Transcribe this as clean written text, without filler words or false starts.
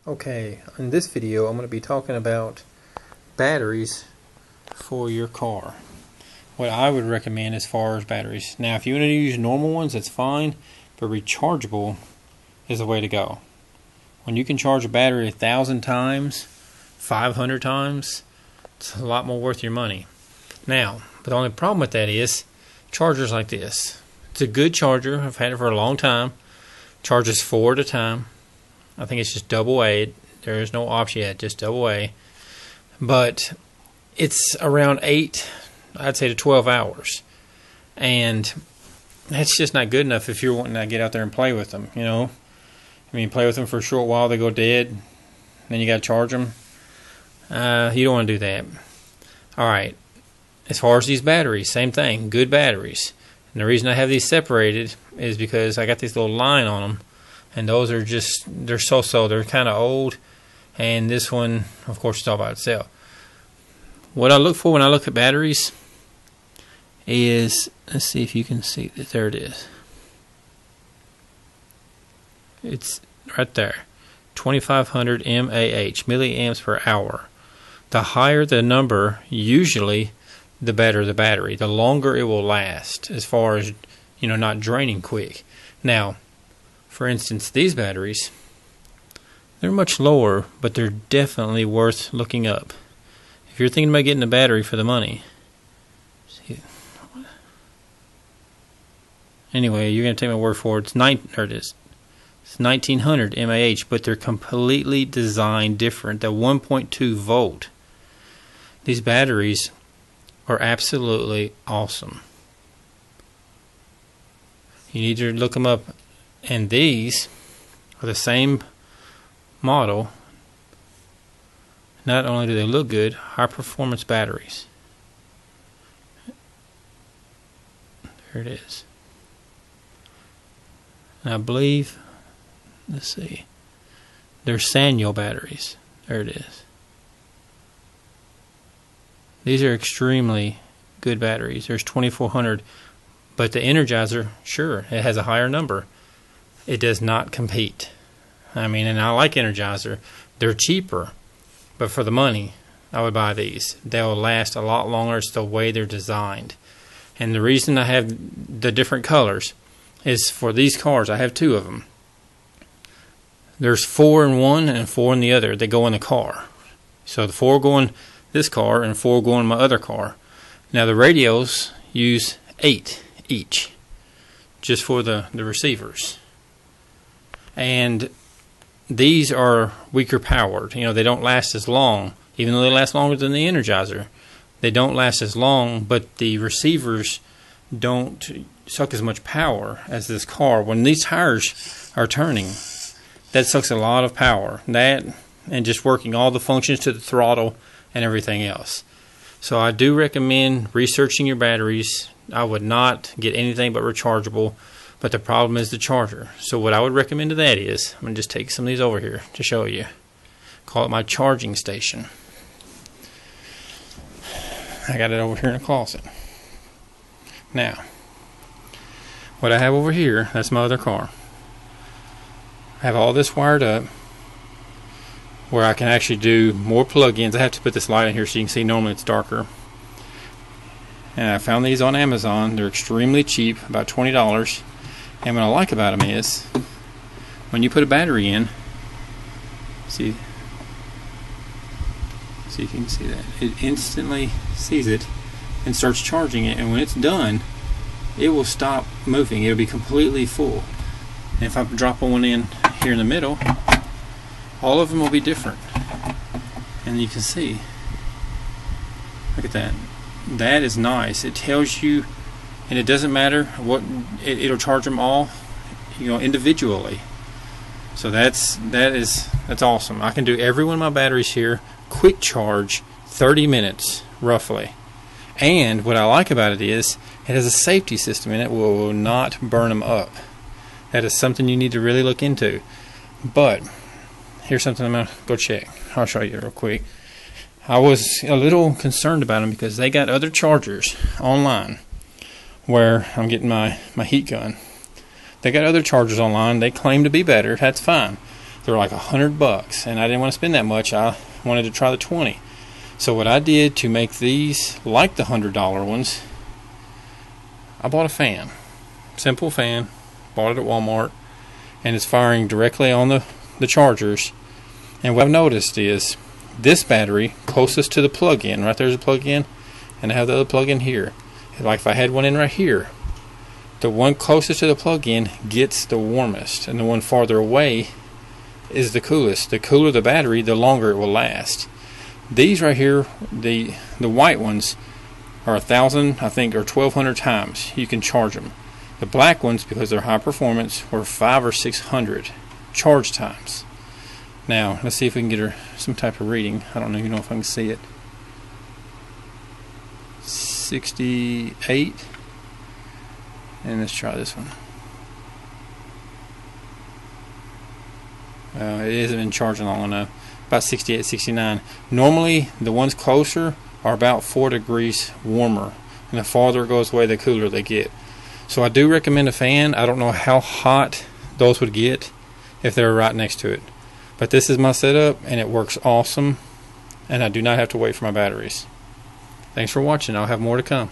Okay, in this video I'm going to be talking about batteries for your car. What I would recommend as far as batteries. Now if you want to use normal ones, that's fine, but rechargeable is the way to go. When you can charge a battery 1,000 times, 500 times, it's a lot more worth your money. Now, but the only problem with that is chargers like this. It's a good charger. I've had it for a long time. Charges 4 at a time. I think it's just double A. There is no option yet, just double A. But it's around 8, I'd say to 12 hours. And that's just not good enough if you're wanting to get out there and play with them, you know. I mean, play with them for a short while, they go dead, then you got to charge them. You don't want to do that. Alright, as far as these batteries, same thing, good batteries. And the reason I have these separated is because I got this little line on them. And those are just, they're so-so. They're kind of old. And this one, of course, is all by itself. What I look for when I look at batteries is, let's see if you can see it. There it is. It's right there. 2500 mAh, milliamps per hour. The higher the number, usually, the better the battery. The longer it will last as far as, you know, not draining quick. Now, for instance, these batteries, they're much lower, but they're definitely worth looking up. If you're thinking about getting a battery for the money, anyway, you're going to take my word for it. It's 1900 mAh, but they're completely designed different. The 1.2 volt. These batteries are absolutely awesome. You need to look them up. And these are the same model. Not only do they look good, high performance batteries. There it is. And I believe, let's see, they're Sanyo batteries. There it is. These are extremely good batteries. There's 2400, but the Energizer, sure, it has a higher number. It does not compete. I mean, and I like Energizer. They're cheaper, but for the money, I would buy these. They'll last a lot longer. It's the way they're designed. And the reason I have the different colors is for these cars. I have 2 of them. There's 4 in one and 4 in the other. They go in the car. So the 4 go in this car and 4 go in my other car. Now the radios use 8 each, just for the receivers. And these are weaker powered. You know, they don't last as long. Even though they last longer than the Energizer, they don't last as long, but the receivers don't suck as much power as this car. When these tires are turning, that sucks a lot of power. That and just working all the functions to the throttle and everything else. So I do recommend researching your batteries. I would not get anything but rechargeable. But the problem is the charger. So what I would recommend to that is, I'm going to just take some of these over here to show you. Call it my charging station. I got it over here in the closet. Now, what I have over here, that's my other car. I have all this wired up where I can actually do more plug-ins. I have to put this light in here so you can see normally it's darker. And I found these on Amazon. They're extremely cheap, about $20. And what I like about them is, when you put a battery in, see if you can see that, it instantly sees it and starts charging it, and when it's done, it will stop moving. It'll be completely full. And if I drop one in here in the middle, all of them will be different. And you can see, look at that. That is nice. It tells you, and it doesn't matter what, it'll charge them all, you know, individually. So that's awesome. I can do every one of my batteries here, quick charge, 30 minutes roughly. And what I like about it is it has a safety system in it, will not burn them up. That is something you need to really look into. But here's something I'm gonna go check. I'll show you real quick. I was a little concerned about them because they got other chargers online where I'm getting my heat gun. They got other chargers online. They claim to be better. That's fine. They're like $100, and I didn't want to spend that much. I wanted to try the 20. So what I did to make these like the $100 ones, I bought a fan. Simple fan. Bought it at Walmart. And it's firing directly on the chargers. And what I've noticed is this battery closest to the plug-in, right there's a plug-in, and I have the other plug-in here. Like if I had one in right here, the one closest to the plug-in gets the warmest, and the one farther away is the coolest. The cooler the battery, the longer it will last. These right here, the white ones, are 1,000, I think, or 1,200 times you can charge them. The black ones, because they're high performance, were 500 or 600 charge times. Now let's see if we can get her some type of reading. I don't even know if I can see it. 68, and let's try this one. It hasn't been charging long enough. About 68, 69. Normally the ones closer are about 4 degrees warmer, and the farther it goes away, the cooler they get. So I do recommend a fan. I don't know how hot those would get if they were right next to it, but this is my setup and it works awesome, and I do not have to wait for my batteries. Thanks for watching. I'll have more to come.